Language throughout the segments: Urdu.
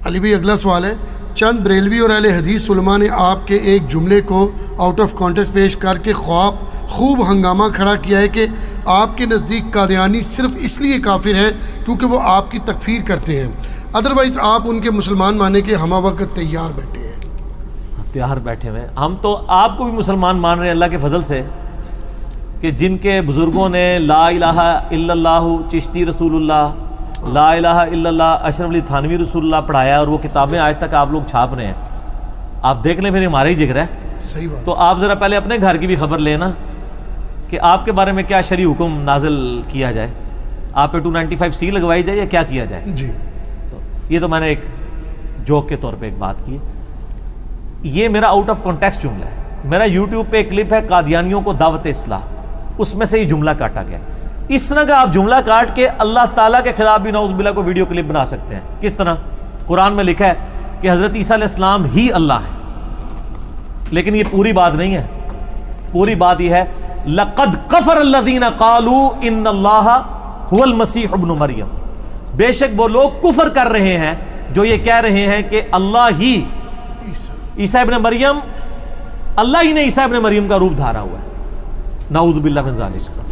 علی بھائی اگلا سوال ہے، چند بریلوی اور اہل حدیث علماء نے آپ کے ایک جملے کو آؤٹ آف کانٹیکسٹ پیش کر کے خوب ہنگامہ کھڑا کیا ہے کہ آپ کے نزدیک قادیانی صرف اس لیے کافر ہے کیونکہ وہ آپ کی تکفیر کرتے ہیں، ادروائز آپ ان کے مسلمان ماننے کے ہمہ وقت تیار بیٹھے ہیں۔ تیار بیٹھے ہوئے، ہم تو آپ کو بھی مسلمان مان رہے ہیں اللہ کے فضل سے، کہ جن کے بزرگوں نے لا الہ الا اللہ چشتی رسول اللہ، لا الہ الا اللہ اشرف علی تھانوی رسول اللہ پڑھایا، اور وہ کتابیں آج تک آپ لوگ چھاپ رہے ہیں۔ آپ دیکھ لیں، پھر ہمارا ہی ذکر ہے، صحیح بات۔ تو آپ ذرا پہلے اپنے گھر کی بھی خبر لیں نا، کہ آپ کے بارے میں کیا شرعی حکم نازل کیا جائے، آپ پہ 295C لگوائی جائے یا کیا کیا جائے۔ جی تو یہ تو میں نے ایک جوک کے طور پہ ایک بات کی ہے، یہ میرا آؤٹ آف کانٹیکسٹ جملہ ہے۔ میرا یوٹیوب پہ ایک کلپ ہے قادیانیوں کو دعوت اصلاح، اس میں سے یہ جملہ کاٹا گیا۔ اس طرح کا آپ جملہ کاٹ کے اللہ تعالیٰ کے خلاف بھی نعوذ باللہ کو ویڈیو کلپ بنا سکتے ہیں۔ کس طرح؟ قرآن میں لکھا ہے کہ حضرت عیسیٰ علیہ السلام ہی اللہ ہے، لیکن یہ پوری بات نہیں ہے۔ پوری بات یہ ہے لَقَدْ كَفَرَ الَّذِينَ قَالُوا إِنَّ اللَّهَ هُوَ الْمَسِيحُ ابْنُ مریم، بے شک وہ لوگ کفر کر رہے ہیں جو یہ کہہ رہے ہیں کہ اللہ ہی عیسیٰ ابن مریم، اللہ ہی نے عیسیٰ ابن مریم کا روپ دھارا ہوا ہے، نعوذ باللہ من ذالک۔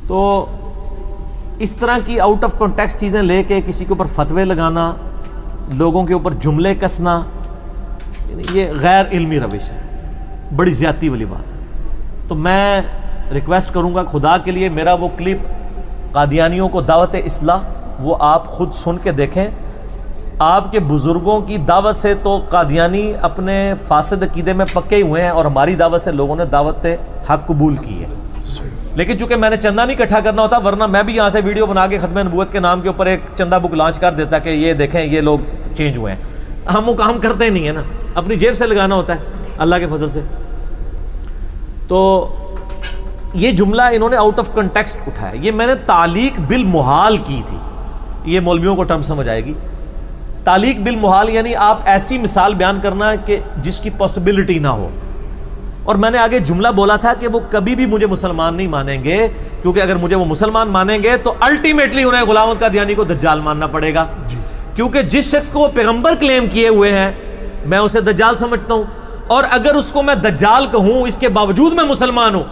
تو اس طرح کی آؤٹ آف کانٹیکسٹ چیزیں لے کے کسی کے اوپر فتوے لگانا، لوگوں کے اوپر جملے کسنا، یہ غیر علمی روش ہے، بڑی زیادتی والی بات ہے۔ تو میں ریکویسٹ کروں گا خدا کے لیے، میرا وہ کلپ قادیانیوں کو دعوت اصلاح، وہ آپ خود سن کے دیکھیں۔ آپ کے بزرگوں کی دعوت سے تو قادیانی اپنے فاسد عقیدے میں پکے ہوئے ہیں، اور ہماری دعوت سے لوگوں نے دعوت حق قبول کی ہے، لیکن چونکہ میں نے چندہ نہیں اکٹھا کرنا ہوتا، ورنہ میں بھی یہاں سے ویڈیو بنا کے ختم نبوت کے نام کے اوپر ایک چندہ بک لانچ کر دیتا کہ یہ دیکھیں یہ لوگ چینج ہوئے ہیں۔ ہم وہ کام کرتے نہیں ہیں نا، اپنی جیب سے لگانا ہوتا ہے اللہ کے فضل سے۔ تو یہ جملہ انہوں نے آؤٹ آف کنٹیکسٹ اٹھایا، یہ میں نے تعلیق بالمحال کی تھی، یہ مولویوں کو ٹرم سمجھ آئے گی۔ تعلیق بالمحال یعنی آپ ایسی مثال بیان کرنا کہ جس کی پاسبلٹی نہ ہو، اور میں نے آگے جملہ بولا تھا کہ وہ کبھی بھی مجھے مسلمان نہیں مانیں گے، کیونکہ اگر مجھے وہ مسلمان مانیں گے تو الٹیمیٹلی انہیں غلام احمد قادیانی کو دجال ماننا پڑے گا، کیونکہ جس شخص کو وہ پیغمبر کلیم کیے ہوئے ہیں میں اسے دجال سمجھتا ہوں، اور اگر اس کو میں دجال کہوں اس کے باوجود میں مسلمان ہوں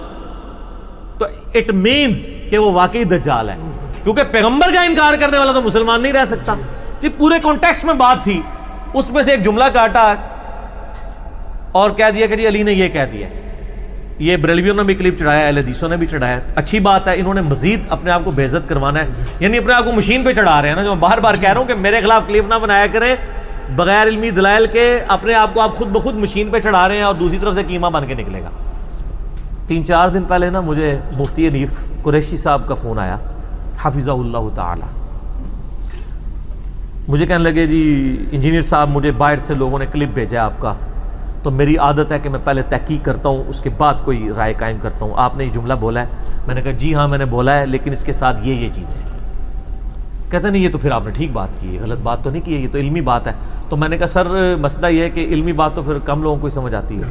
تو اٹ مینز کہ وہ واقعی دجال ہے، کیونکہ پیغمبر کا انکار کرنے والا تو مسلمان نہیں رہ سکتا۔ یہ پورے کانٹیکسٹ میں بات تھی، اس میں سے ایک جملہ کاٹا اور کہہ دیا کہ جی علی نے یہ کہہ دیا۔ یہ بریلویوں نے بھی کلپ چڑھایا، اہل حدیثوں نے بھی چڑھایا، اچھی بات ہے، انہوں نے مزید اپنے آپ کو بے عزت کروانا ہے، یعنی اپنے آپ کو مشین پہ چڑھا رہے ہیں نا، جو میں بار بار کہہ رہا ہوں کہ میرے خلاف کلپ نہ بنایا کریں بغیر علمی دلائل کے، اپنے آپ کو آپ خود بخود مشین پہ چڑھا رہے ہیں اور دوسری طرف سے قیمہ بن کے نکلے گا۔ 3-4 دن پہلے نا مجھے مفتی حنیف قریشی صاحب کا فون آیا حفظہ اللہ تعالی، مجھے کہنے لگے جی انجینئر صاحب مجھے باہر سے لوگوں نے کلپ بھیجا آپ کا، تو میری عادت ہے کہ میں پہلے تحقیق کرتا ہوں اس کے بعد کوئی رائے قائم کرتا ہوں، آپ نے یہ جملہ بولا ہے۔ میں نے کہا جی ہاں میں نے بولا ہے، لیکن اس کے ساتھ یہ چیزیں ہیں۔ کہتے نہیں یہ تو پھر آپ نے ٹھیک بات کی ہے، غلط بات تو نہیں کی ہے، یہ تو علمی بات ہے۔ تو میں نے کہا سر مسئلہ یہ ہے کہ علمی بات تو پھر کم لوگوں کو ہی سمجھ آتی ہے،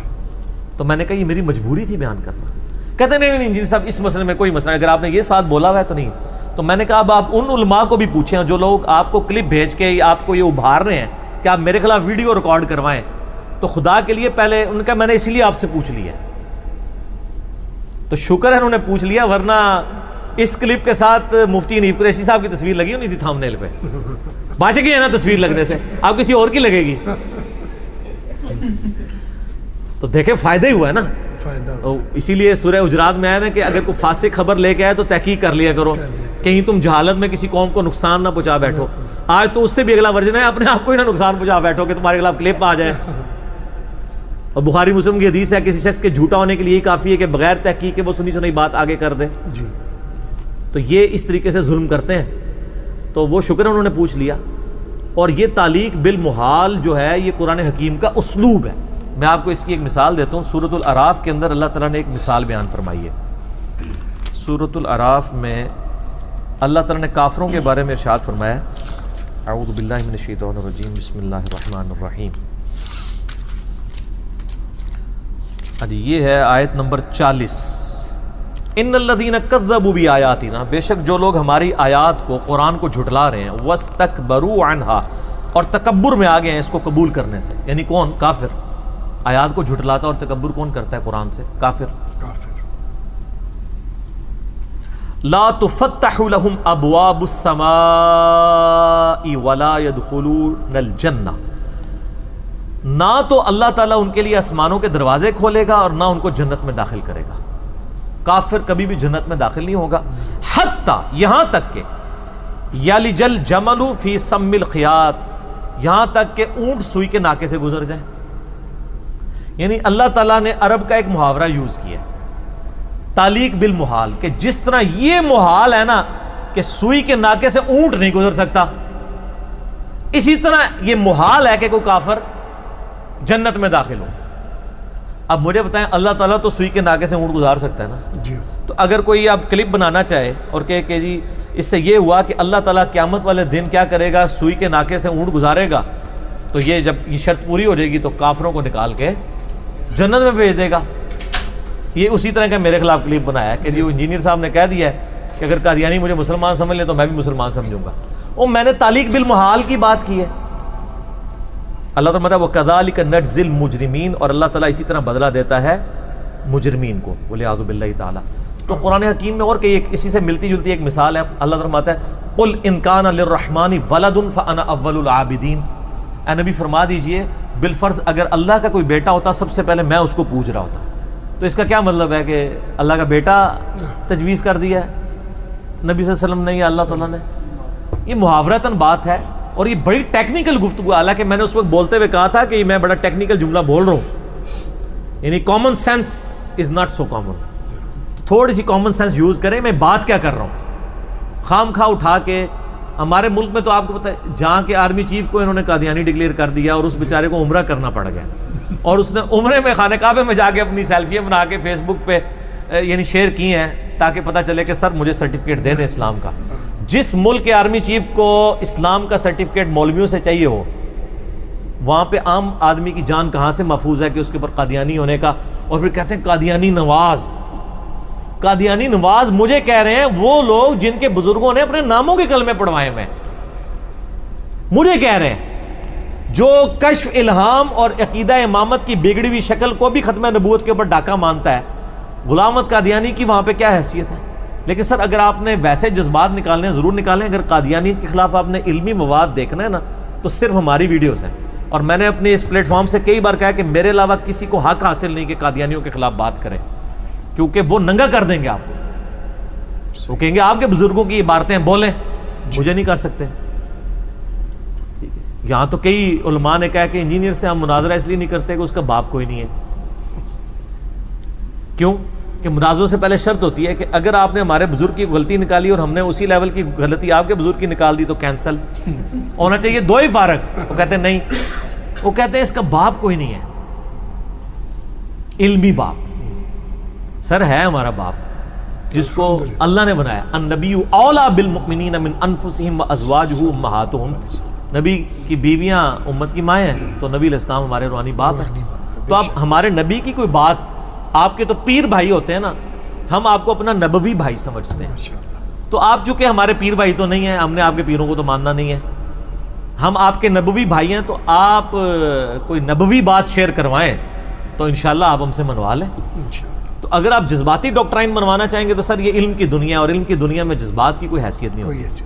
تو میں نے کہا یہ میری مجبوری تھی بیان کرنا۔ کہتے نہیں انجینئر صاحب اس مسئلے میں کوئی مسئلہ نہیں، اگر آپ نے یہ ساتھ بولا ہوا ہے تو نہیں۔ تو میں نے کہا اب آپ ان علماء کو بھی پوچھیں جو لوگ آپ کو کلپ بھیج کے آپ کو یہ ابھار رہے ہیں کہ آپ میرے خلاف ویڈیو ریکارڈ کروائیں، تو خدا کے لیے پہلے ان کا میں نے اسی لیے آپ سے پوچھ لیا، تو شکر ہے انہوں نے پوچھ لیا، ورنہ اس کلپ کے ساتھ مفتی حنیف قریشی صاحب کی تصویر لگی ہونی تھی تھام نیل پہ، بچ گئی ہے نا تصویر لگنے سے، آپ کسی اور کی لگے گی۔ تو دیکھیں فائدہ ہی ہوا ہے نا، اسی لیے سورہ حجرات میں آیا نا کہ اگر کوئی فاسق خبر لے کے آئے تو تحقیق کر لیا کرو، کہیں تم جہالت میں کسی قوم کو نقصان نہ پہنچا بیٹھو۔ آج تو اس سے بھی اگلا ورژن ہے، اپنے آپ کو ہی نہ نقصان پہنچا بیٹھو کہ تمہارے خلاف کلپ آ جائے۔ اور بخاری مسلم کی حدیث ہے کسی شخص کے جھوٹا ہونے کے لیے یہی کافی ہے کہ بغیر تحقیق کے وہ سنی سنائی بات آگے کر دے۔ تو یہ اس طریقے سے ظلم کرتے ہیں، تو وہ شکر ہے انہوں نے پوچھ لیا۔ اور یہ تعلیق بالمحال جو ہے یہ قرآن حکیم کا اسلوب ہے۔ میں آپ کو اس کی ایک مثال دیتا ہوں، سورۃ الاعراف کے اندر اللہ تعالیٰ نے ایک مثال بیان فرمائی ہے۔ سورۃ الاعراف میں اللہ تعالیٰ نے کافروں کے بارے میں ارشاد فرمایا، اعوذ باللہ من الشیطان الرجیم، بسم اللہ الرحمن الرحیم۔ یہ ہے آیت نمبر 40۔ ان الذین کذبوا بآیاتنا، بے شک جو لوگ ہماری آیات کو، قرآن کو جھٹلا رہے ہیں، واستکبروا عنہا، اور تکبر میں آ گئے ہیں اس کو قبول کرنے سے. یعنی کون؟ کافر. آیات کو جھٹلاتا اور تکبر کون کرتا ہے قرآن سے؟ کافر. لا تفتح لهم ابواب السماء ولا يدخلون الجنہ، نہ تو اللہ تعالیٰ ان کے لیے آسمانوں کے دروازے کھولے گا اور نہ ان کو جنت میں داخل کرے گا. کافر کبھی بھی جنت میں داخل نہیں ہوگا. حتیٰ، یہاں تک کہ یلج الجمل فی سم الخیاط، یہاں تک کہ اونٹ سوئی کے ناکے سے گزر جائے. یعنی اللہ تعالیٰ نے عرب کا ایک محاورہ یوز کیا، تعلیق بالمحال، کہ جس طرح یہ محال ہے نا کہ سوئی کے ناکے سے اونٹ نہیں گزر سکتا، اسی طرح یہ محال ہے کہ کوئی کافر جنت میں داخل ہو. اب مجھے بتائیں، اللہ تعالیٰ تو سوئی کے ناکے سے اونٹ گزار سکتا ہے نا؟ جی. تو اگر کوئی اب کلپ بنانا چاہے اور کہے کہ جی اس سے یہ ہوا کہ اللہ تعالیٰ قیامت والے دن کیا کرے گا، سوئی کے ناکے سے اونٹ گزارے گا، تو یہ جب یہ شرط پوری ہو جائے گی تو کافروں کو نکال کے جنت میں بھیج دے گا. یہ اسی طرح کا میرے خلاف کلپ بنایا ہے کہ جو انجینئر صاحب نے کہہ دیا ہے کہ اگر قادیانی مجھے مسلمان سمجھ لے تو میں بھی مسلمان سمجھوں گا. وہ میں نے تعلیق بالمحال کی بات کی ہے. اللہ تعالیٰ مطلب وَكَذَلِكَ نَجْزِي الْمُجْرِمِينَ، اور اللہ تعالیٰ اسی طرح بدلہ دیتا ہے مجرمین کو، وَلِعَاذُ بِاللَّهِ تعالیٰ. تو قرآن حکیم میں اور کہ اسی سے ملتی جلتی ایک مثال ہے. اللہ تعالیٰ فرماتا ہے قُلْ إِنْ كَانَ لِلرَّحْمَنِ وَلَدٌ فَأَنَا أَوَّلُ الْعَابِدِينَ، اے نبی فرما دیجئے بالفرض اگر اللہ کا کوئی بیٹا ہوتا سب سے پہلے میں اس کو پوج رہا ہوتا. تو اس کا کیا مطلب ہے کہ اللہ کا بیٹا تجویز کر دیا ہے نبی صلی اللہ علیہ وسلم نے یا اللہ تعالیٰ نے؟ یہ محاورتاً بات ہے اور یہ بڑی ٹیکنیکل گفتگو. حالانکہ میں نے اس وقت بولتے ہوئے کہا تھا کہ میں بڑا ٹیکنیکل جملہ بول رہا ہوں، یعنی common sense is not so common. تھوڑی سی کامن سینس یوز کریں. میں بات کیا کر رہا ہوں؟ خام خواہ اٹھا کے ہمارے ملک میں تو آپ کو پتہ ہے جہاں کے آرمی چیف کو انہوں نے قادیانی ڈکلیئر کر دیا اور اس بیچارے کو عمرہ کرنا پڑ گیا، اور اس نے عمرے میں خانہ کعبے میں جا کے اپنی سیلفیاں بنا کے فیس بک پہ یعنی شیئر کی ہیں تاکہ پتہ چلے کہ سر مجھے سرٹیفکیٹ دے دیں اسلام کا. جس ملک کے آرمی چیف کو اسلام کا سرٹیفکیٹ مولویوں سے چاہیے ہو، وہاں پہ عام آدمی کی جان کہاں سے محفوظ ہے کہ اس کے اوپر قادیانی ہونے کا؟ اور پھر کہتے ہیں قادیانی نواز. قادیانی نواز مجھے کہہ رہے ہیں وہ لوگ جن کے بزرگوں نے اپنے ناموں کے کلمے پڑھوائے ہوئے، مجھے کہہ رہے ہیں جو کشف الہام اور عقیدہ امامت کی بگڑی ہوئی شکل کو بھی ختم نبوت کے اوپر ڈاکہ مانتا ہے. غلام احمد قادیانی کی وہاں پہ کیا حیثیت ہے؟ لیکن سر اگر آپ نے ویسے جذبات نکالنے ہیں ضرور نکالیں. اگر قادیانیت کے خلاف آپ نے علمی مواد دیکھنا ہے نا تو صرف ہماری ویڈیوز ہیں. اور میں نے اپنے اس پلیٹ فارم سے کئی بار کہا کہ میرے علاوہ کسی کو حق حاصل نہیں کہ قادیانیوں کے خلاف بات کریں، کیونکہ وہ ننگا کر دیں گے آپ کو. وہ کہیں گے آپ کے بزرگوں کی عبارتیں بولیں، مجھے نہیں کر سکتے. یہاں تو کئی علماء نے کہا کہ انجینئر سے ہم مناظرہ اس لیے نہیں کرتے کہ اس کا باپ کوئی نہیں ہے. کیوں کہ مناظروں سے پہلے شرط ہوتی ہے کہ اگر آپ نے ہمارے بزرگ کی غلطی نکالی اور ہم نے اسی لیول کی غلطی آپ کے بزرگ کی نکال دی تو کینسل ہونا چاہیے. دو ہی فارق. وہ کہتے ہیں نہیں، وہ کہتے ہیں اس کا باپ کوئی نہیں ہے، علمی باپ. سر ہے ہمارا باپ جس کو اللہ نے بنایا. النبی اولیٰ بالمؤمنین من انفسہم وازواجہ امہاتہم. نبی کی بیویاں امت کی مائیں ہیں، تو نبی علیہ السلام ہمارے روحانی باپ ہیں. تو اب ہمارے نبی کی کوئی بات، آپ کے تو پیر بھائی ہوتے ہیں نا، ہم آپ کو اپنا نبوی بھائی سمجھتے ہیں. تو آپ چونکہ ہمارے پیر بھائی تو نہیں ہیں، ہم نے آپ کے پیروں کو تو ماننا نہیں ہے. ہم آپ کے نبوی بھائی ہیں، تو آپ کوئی نبوی بات شیئر کروائیں تو انشاءاللہ آپ ہم سے منوا لیں. تو اگر آپ جذباتی ڈاکٹرائن منوانا چاہیں گے تو سر یہ علم کی دنیا، اور علم کی دنیا میں جذبات کی کوئی حیثیت نہیں ہوتی.